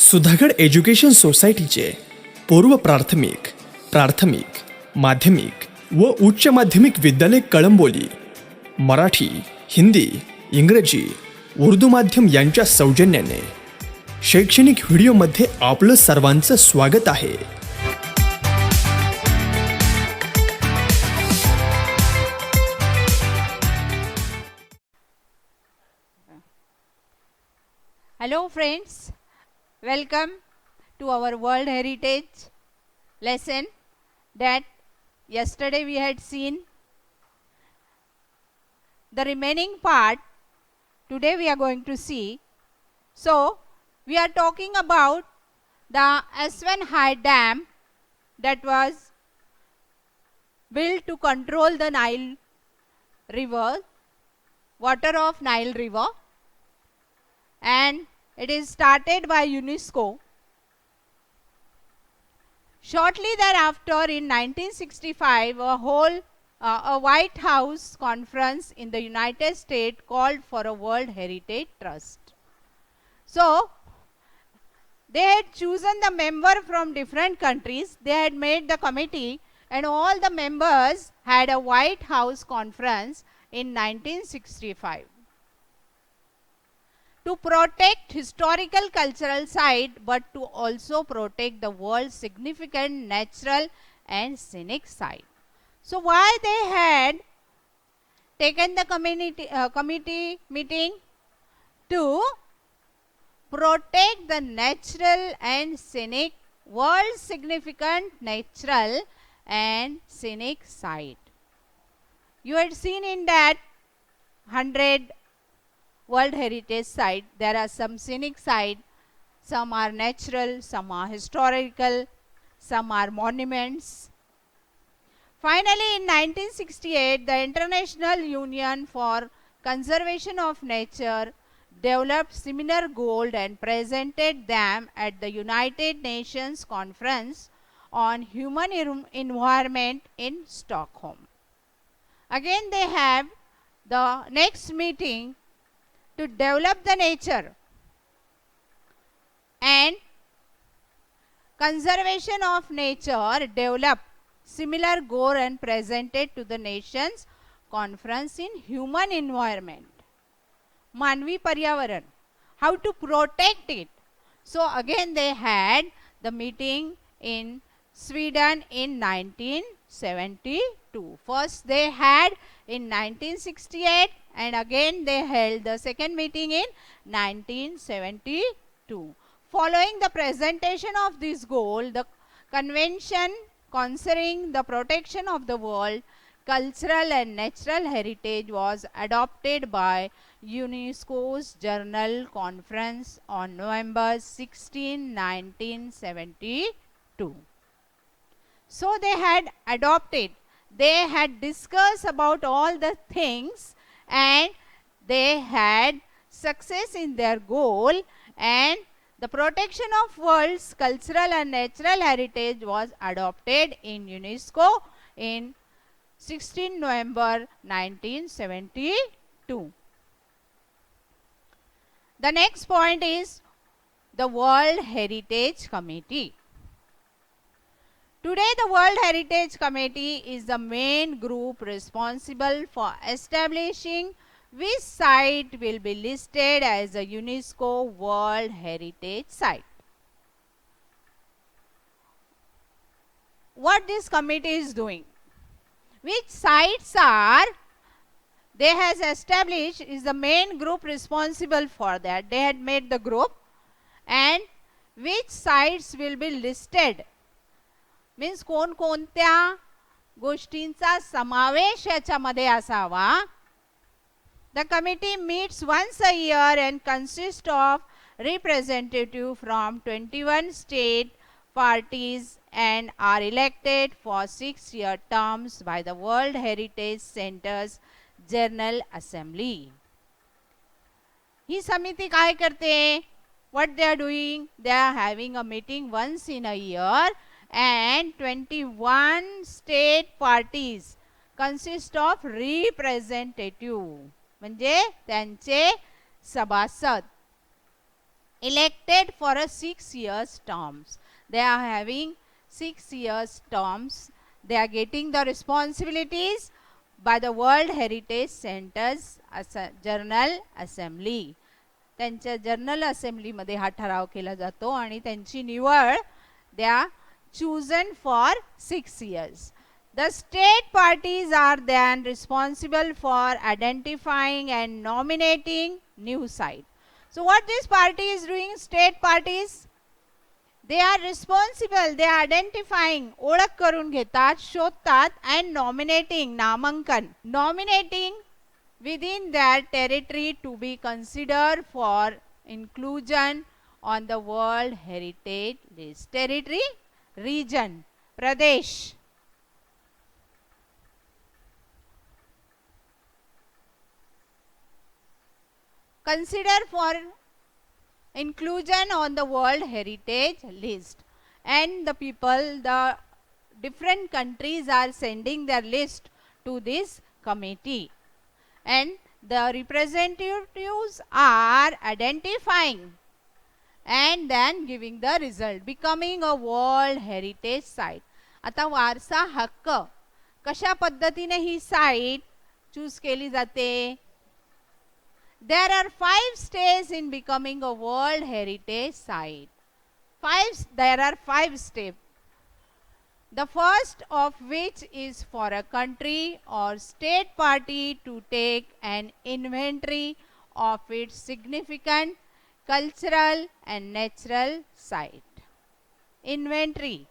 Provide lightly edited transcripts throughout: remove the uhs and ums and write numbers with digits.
Sudhagad education सोसायटीचे पूर्व प्राथमिक, प्राथमिक, माध्यमिक व उच्च माध्यमिक विद्यालय कळंबोली मराठी, हिंदी, इंग्रजी, उर्दू माध्यम यांच्या सौजन्याने शैक्षणिक व्हिडिओमध्ये आपलं सर्वांचं स्वागत आहे. Hello friends, welcome to our World Heritage lesson that yesterday we had seen. The remaining part today we are going to see. So we are talking about the Aswan High Dam that was built to control the Nile river, water of Nile river, and it is started by UNESCO. Shortly thereafter, in 1965, a White House conference in the United States called for a World Heritage Trust. So they had chosen the member from different countries. They had made the committee, and all the members had a White House conference in 1965. To protect historical cultural site, but to also protect the world's significant natural and scenic site. So why they had taken the committee meeting? To protect the natural and scenic, world significant natural and scenic site. You had seen in that 100 World Heritage Site, there are some scenic sites, some are natural, some are historical, some are monuments. Finally, in 1968, the International Union for Conservation of Nature developed similar goals and presented them at the United Nations Conference on Human Environment in Stockholm. Again, they have the next meeting to develop the nature and conservation of nature, develop similar goal and presented to the nations conference in human environment, manvi paryavaran, how to protect it. So again they had the meeting in Sweden in 1972. First they had in 1968, and again they held the second meeting in 1972. Following the presentation of this goal, the convention concerning the protection of the world cultural and natural heritage was adopted by UNESCO's General Conference on November 16, 1972. So they had adopted, they had discussed about all the things, and they had success in their goal, and the protection of world's cultural and natural heritage was adopted in UNESCO in 16 November 1972. The next point is the World Heritage Committee. Today, the World Heritage Committee is the main group responsible for establishing which site will be listed as a UNESCO World Heritage Site. What this committee is doing? Which sites are they has established is the main group responsible for that. They had made the group, and which sites will be listed. Means कोणकोणत्या गोष्टींचा समावेश याच्यामध्ये असावा. The committee meets once a year and consists of representatives from 21 state parties and are elected for 6-year terms by the World Heritage Center's General Assembly. ही समिती काय करते? What they are doing? They are having a meeting once in a year, and 21 state parties consist of representative, म्हणजे त्यांचे सभासद. elected for a 6 years terms. They are having 6 years terms. They are getting the responsibilities by the World Heritage Center's General Assembly. त्यांच्या general असेंब्लीमध्ये हा ठराव केला जातो आणि त्यांची निवड they are chosen for 6 years. The state parties are then responsible for identifying and nominating new site. So what this party is doing, state parties, they are responsible, they are identifying, ओळख करून घेतात, शोधतात and nominating, नामांकन, nominating within their territory to be considered for inclusion on the World Heritage List. Territory, region, Pradesh. Consider for inclusion on the World Heritage List. And the people, the different countries are sending their list to this committee. And the representatives are identifying and then giving the result, becoming a World Heritage Site. आता वारसा हक्क कशा पद्धतीने ही site choose केली जाते? There are 5 steps in becoming a World Heritage Site. There are 5 steps. The first of which is for a country or state party to take an inventory of its significant cultural and natural site. Inventory.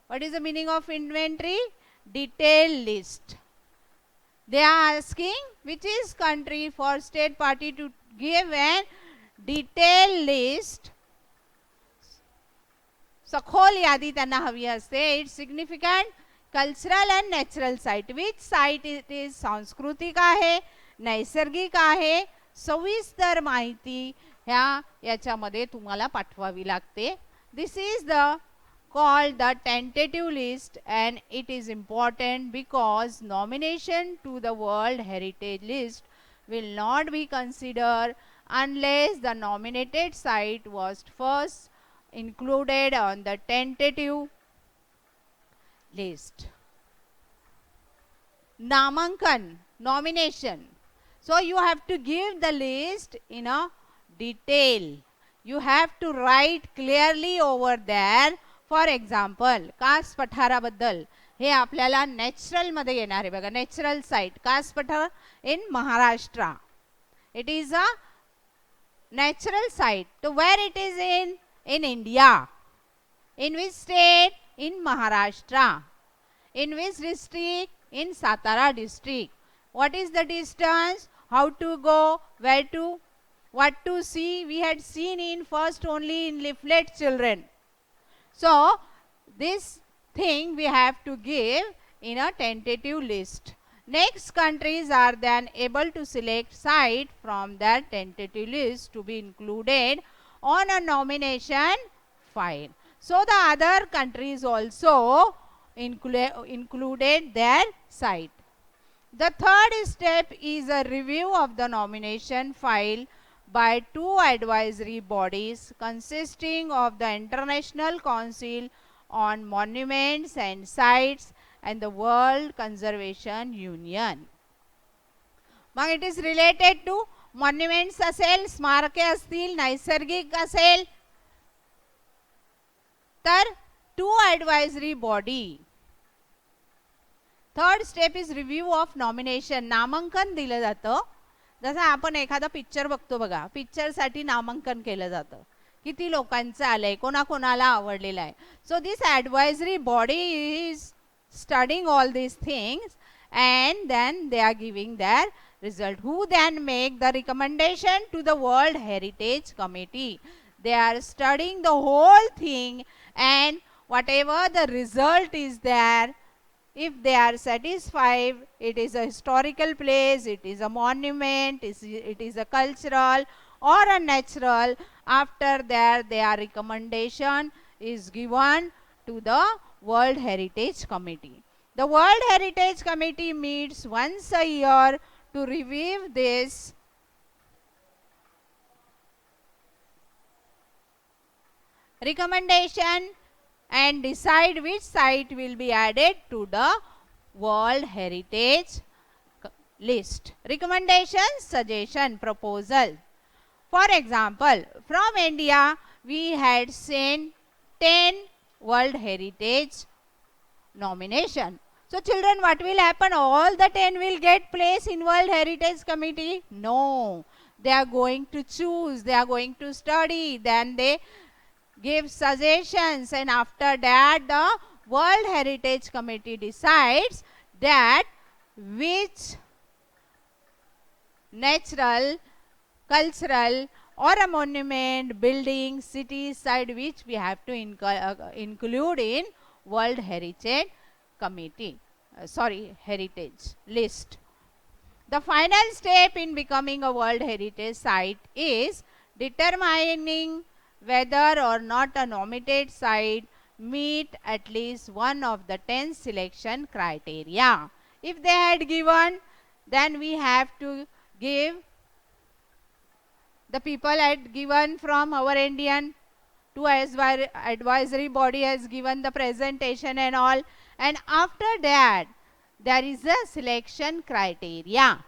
What is the meaning of inventory? Detailed list. They are asking which is country for state party to give a detailed list. सखोल यादी त्यांना हवी असते. It's significant cultural and natural site. Which site it is सांस्कृतिक आहे, नैसर्गिक आहे, सविस्तर माहिती याच्यामध्ये तुम्हाला पाठवावी लागते. This is the called the tentative list, and it is important because nomination to the World Heritage List will not be considered unless the nominated site was first included on the tentative list. Namankan, nomination. So you have to give the list in a detail. You have to write clearly over there. For example Kaas पठाराबद्दल हे आपल्याला natural मध्ये येणार आहे बघा. Natural site Kaas Pathar in Maharashtra. It is a natural site. तो where it is in India. In which state? In Maharashtra. In which district? In Satara district. What is the distance? How to go? Where to? What to see? We had seen in first only in leaflet children. So this thing we have to give in a tentative list. Next, countries are then able to select site from that tentative list to be included on a nomination file. So the other countries also included their site. The third step is a review of the nomination file by 2 advisory bodies consisting of the International Council on Monuments and Sites and the World Conservation Union. Mug it is related to monuments असेल, स्मारके असतील, नैसर्गिक असेल तर 2 advisory body. Third step is review of nomination. नामांकन दिलं जातं. जसं आपण एखादा पिक्चर बघतो बघा, पिक्चरसाठी नामांकन केलं जातं. किती लोकांचं आलंय, कोणाकोणाला आवडलेलं आहे. So this advisory body is studying all these things and then they are giving their result, who then make the recommendation to the World Heritage Committee. They are studying the whole thing, and whatever the result is there, if they are satisfied, it is a historical place, it is a monument, it is a cultural or a natural, after that their recommendation is given to the World Heritage Committee. The World Heritage Committee meets once a year to review this recommendation and decide which site will be added to the World Heritage list. Recommendation, suggestion, proposal. For example, from India, we had sent 10 World Heritage nomination. So children, what will happen? All the 10 will get place in World Heritage Committee? No. They are going to choose, they are going to study, then they give suggestions, and after that the World Heritage Committee decides that which natural, cultural or a monument, building, city, site which we have to include in World Heritage Committee, Heritage list. The final step in becoming a World Heritage Site is determining whether or not a nominated site meet at least one of the 10 selection criteria. If they had given, then we have to give, the people had given from our Indian to advisory body has given the presentation and all, and after that there is a selection criteria.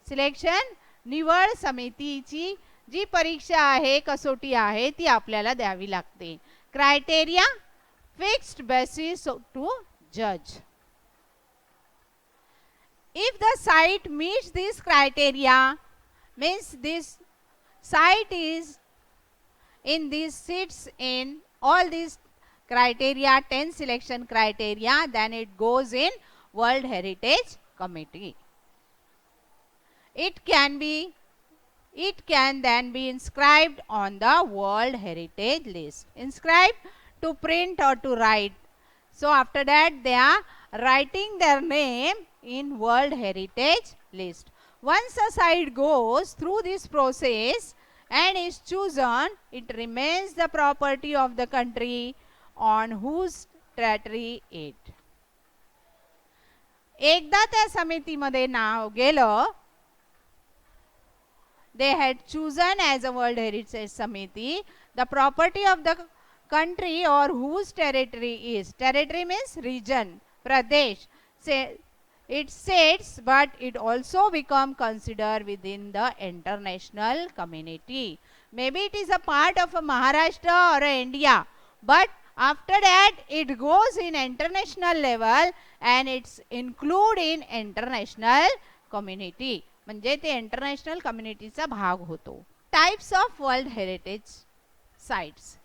Selection, निवड समितीची जी परीक्षा आहे, कसोटी आहे, ती आपल्याला द्यावी लागते. क्रायटेरिया, फिक्स्ड बेसिस टू जज. If the site meets this criteria, means this site is in these sits in all these criteria, 10 selection criteria, then it goes in World Heritage Committee. It can then be inscribed on the World Heritage list. Inscribed to print or to write. So after that they are writing their name in World Heritage list. Once a site goes through this process and is chosen, it remains the property of the country on whose territory it. एकदा त्या समितीमध्ये नाव गेलं, they had chosen as a World Heritage Samiti the property of the country or whose territory is. Territory means region, pradesh. It sits, but it also become considered within the international community. Maybe it is a part of a Maharashtra or a India, but after that it goes in international level and it's included in international community. म्हणजे ते international कम्युनिटीचा भाग होतो. Types of world heritage sites.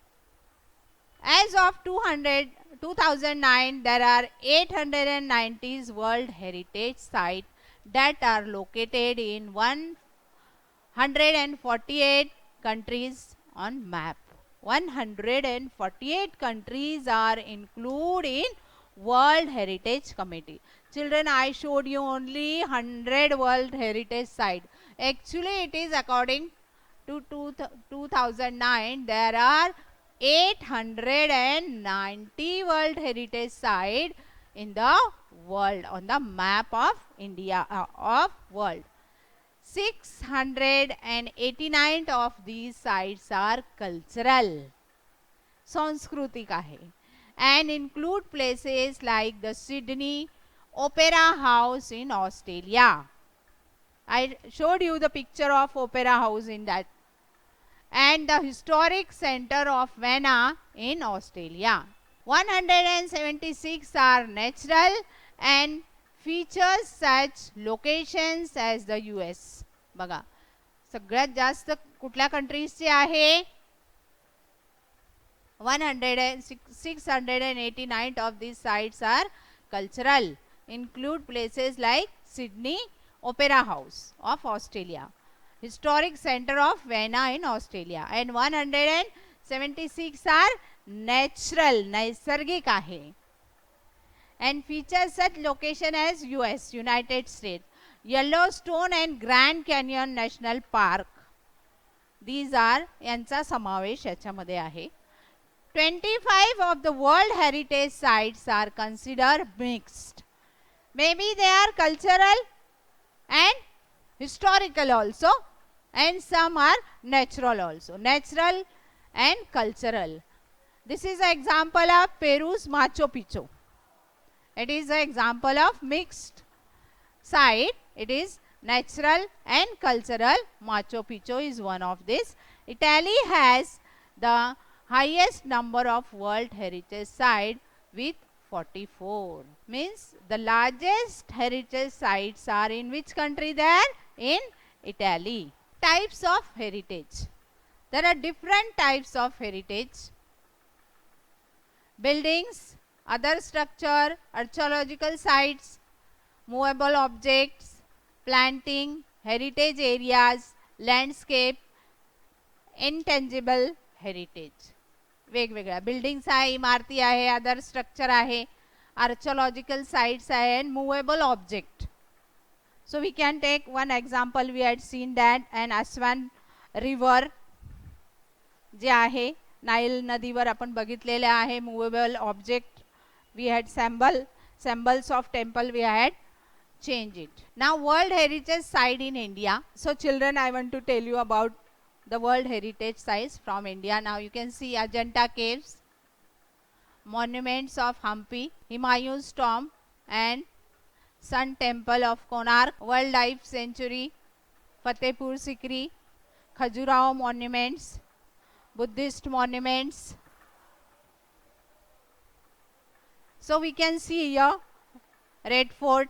As of 2009, there are 890 World Heritage Sites that are located in 148 countries on map. 148 countries are included in World Heritage Committee. Children, I showed you only 100 World Heritage Sites. Actually, it is according to 2009, there are 890 World Heritage Sites in the world, on the map of India, of world. 689 of these sites are cultural, सांस्कृतिक आहे, and include places like the Sydney Opera House in Australia. I showed you the picture of Opera House in that. And the Historic Center of Vienna in Australia. 176 are natural and features such locations as the US. बघा, सगळ्यात जास्त कुठल्या कंट्रीजचे आहे? 689 of these sites are cultural. Include places like Sydney Opera House of Australia, Historic Center of Vienna in Australia, and 176 are natural, नैसर्गिक आहे, and feature such location as US, United States, Yellowstone and Grand Canyon National Park. These are यांचा समावेश याच्यामध्ये आहे. 25 of the World Heritage Sites are considered mixed. Maybe they are cultural and historical also, and some are natural also. Natural and cultural. This is an example of Peru's Machu Picchu. It is an example of mixed site. It is natural and cultural. Machu Picchu is one of this. Italy has the highest number of World Heritage Sites with 44. Means the largest heritage sites are in which country there? In Italy. Types of heritage. There are different types of heritage. Buildings, other structure, archaeological sites, movable objects, planting, heritage areas, landscape, intangible heritage. वेगवेगळ्या buildings आहे, इमारती आहे, other structure आहे, archaeological sites आहे and movable object. So we can take one example. We had seen that an Aswan river जे आहे Nile नदीवर आपण बघितलेले आहे movable object. We had symbols of temple we had changed it. Now World Heritage Site in India. So children, I want to tell you about the World Heritage Sites from India. Now you can see Ajanta Caves, monuments of Hampi, Humayun's Tomb and Sun Temple of Konark, Wildlife Sanctuary, Fatehpur Sikri, Khajuraho monuments, Buddhist monuments. So we can see here Red Fort.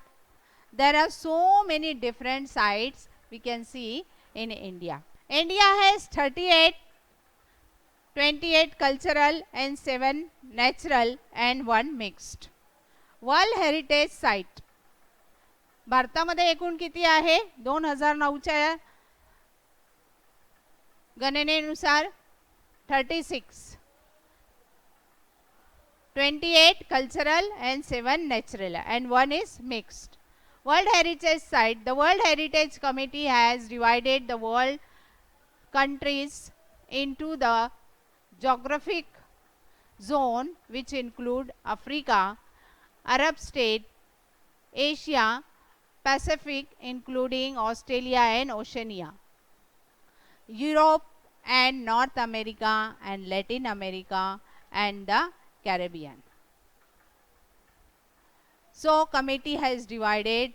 There are so many different sites we can see in India. India has 28 cultural and 7 natural and 1 mixed. World Heritage Site. भारतामध्ये एकूण किती आहे? 2009च्या गणनेनुसार 36. 28 cultural and 7 natural and 1 is mixed. World Heritage Site. The World Heritage Committee has divided the world countries into the geographic zone which include Africa, Arab state, Asia, Pacific including Australia and Oceania, Europe and North America and Latin America and the Caribbean. So committee has divided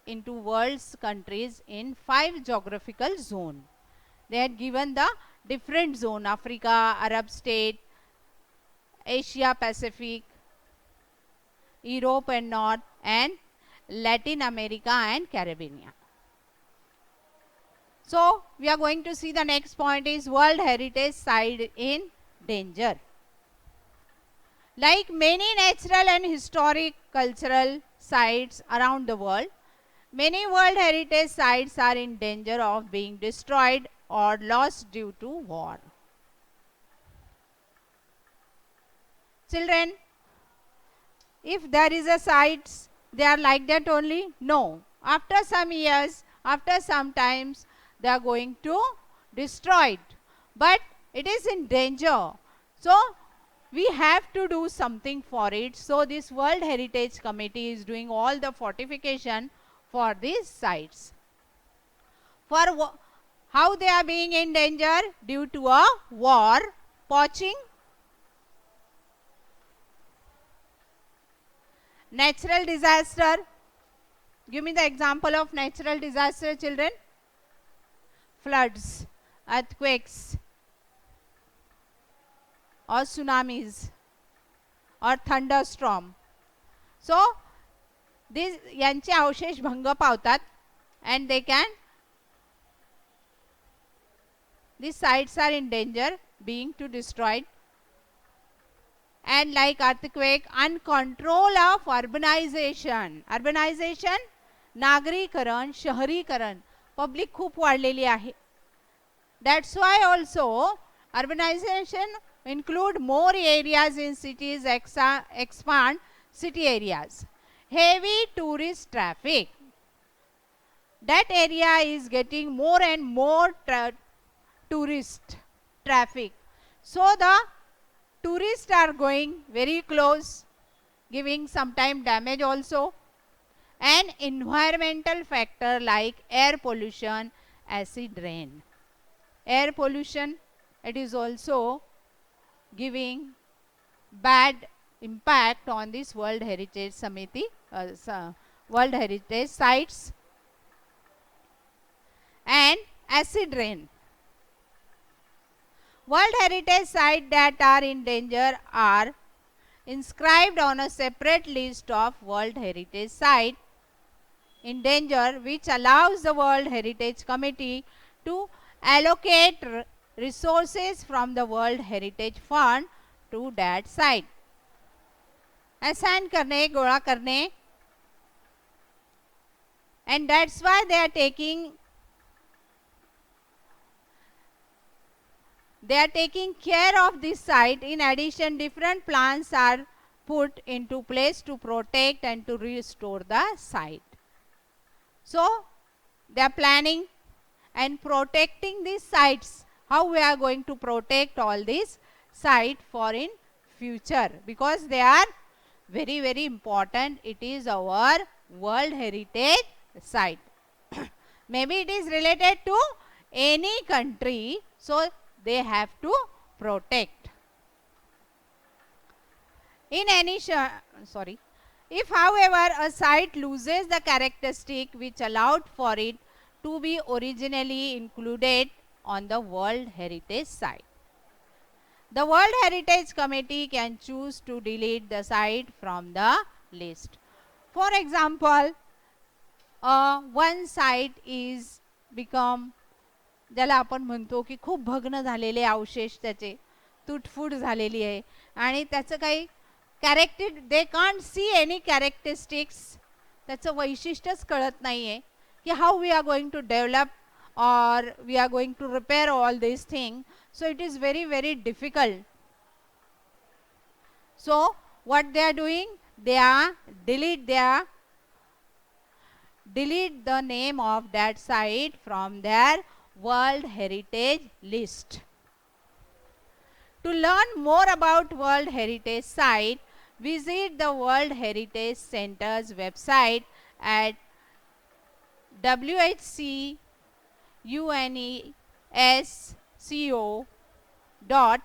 into world's countries in 5 geographical zones. They had given the different zone: Africa, Arab state, Asia Pacific, Europe and North, and Latin America and Caribbean. So we are going to see the next point is World Heritage Site in danger. Like many natural and historic cultural sites around the world, many World Heritage Sites are in danger of being destroyed or lost due to war. Children, if there is a sites, they are like that only? No. After some years, after some times, they are going to destroy it. But it is in danger. So we have to do something for it. So this World Heritage Committee is doing all the fortification for these sites. For how they are being in danger? Due to a war, poaching, natural disaster. Give me the example of natural disaster, children. Floods, earthquakes, or tsunamis, or thunderstorm. So these यांचे अवशेष भंग पावतात and they can, these sites are in danger being to destroyed. And like earthquake, uncontrol of urbanization. Urbanization, नागरीकरण, शहरीकरण, public खूप वाढलेली आहे. That's why also urbanization include more areas in cities, expand city areas. Heavy tourist traffic. That area is getting more and more tourist traffic. So the tourists are going very close, giving sometime damage also. And environmental factor like air pollution, acid rain. Air pollution, it is also giving bad impact on this World Heritage Samiti, World Heritage sites. And acid rain. World Heritage sites that are in danger are inscribed on a separate list of World Heritage Sites in danger, which allows the World Heritage Committee to allocate resources from the World Heritage Fund to that site. Assign करने, गोला करने, and that's why they are taking care of this site. In addition, different plans are put into place to protect and to restore the site. So, they are planning and protecting these sites. How we are going to protect all these sites for in future, because they are very, very important. It is our World Heritage Site. Maybe it is related to any country, so they have to protect. In any if however a site loses the characteristic which allowed for it to be originally included on the World Heritage Site, the World Heritage Committee can choose to delete the site from the list. For example, one site is become, ज्याला आपण म्हणतो की खूप भग्न झालेले अवशेष त्याचे तुटफूट झालेली आहे आणि त्याचं काही they can't see any characteristics, त्याचं वैशिष्ट्यच कळत नाहीये की how we are going to develop or we are going to repair all these things. So it is very, very difficult. So what they are doing, they are delete the name of that site from their World Heritage list. To learn more about World Heritage Site, visit the World Heritage Center's website at whcunesco.org.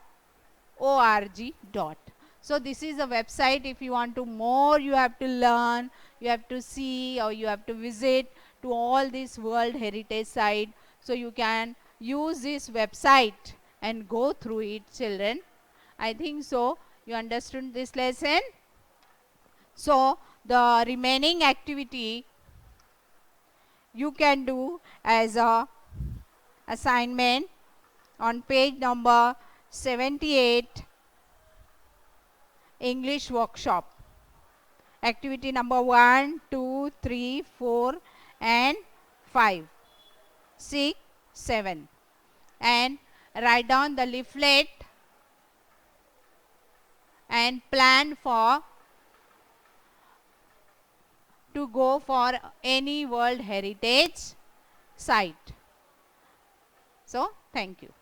So this is a website. If you want to more, you have to learn, you have to see, or you have to visit to all these World Heritage Site. So you can use this website and go through it, children. I think so you understood this lesson. So the remaining activity you can do as a assignment on page number 78, English workshop. Activity number 1, 2, 3, 4 and 5, 6, 7, and write down the leaflet and plan to go for any World Heritage Site. So, thank you.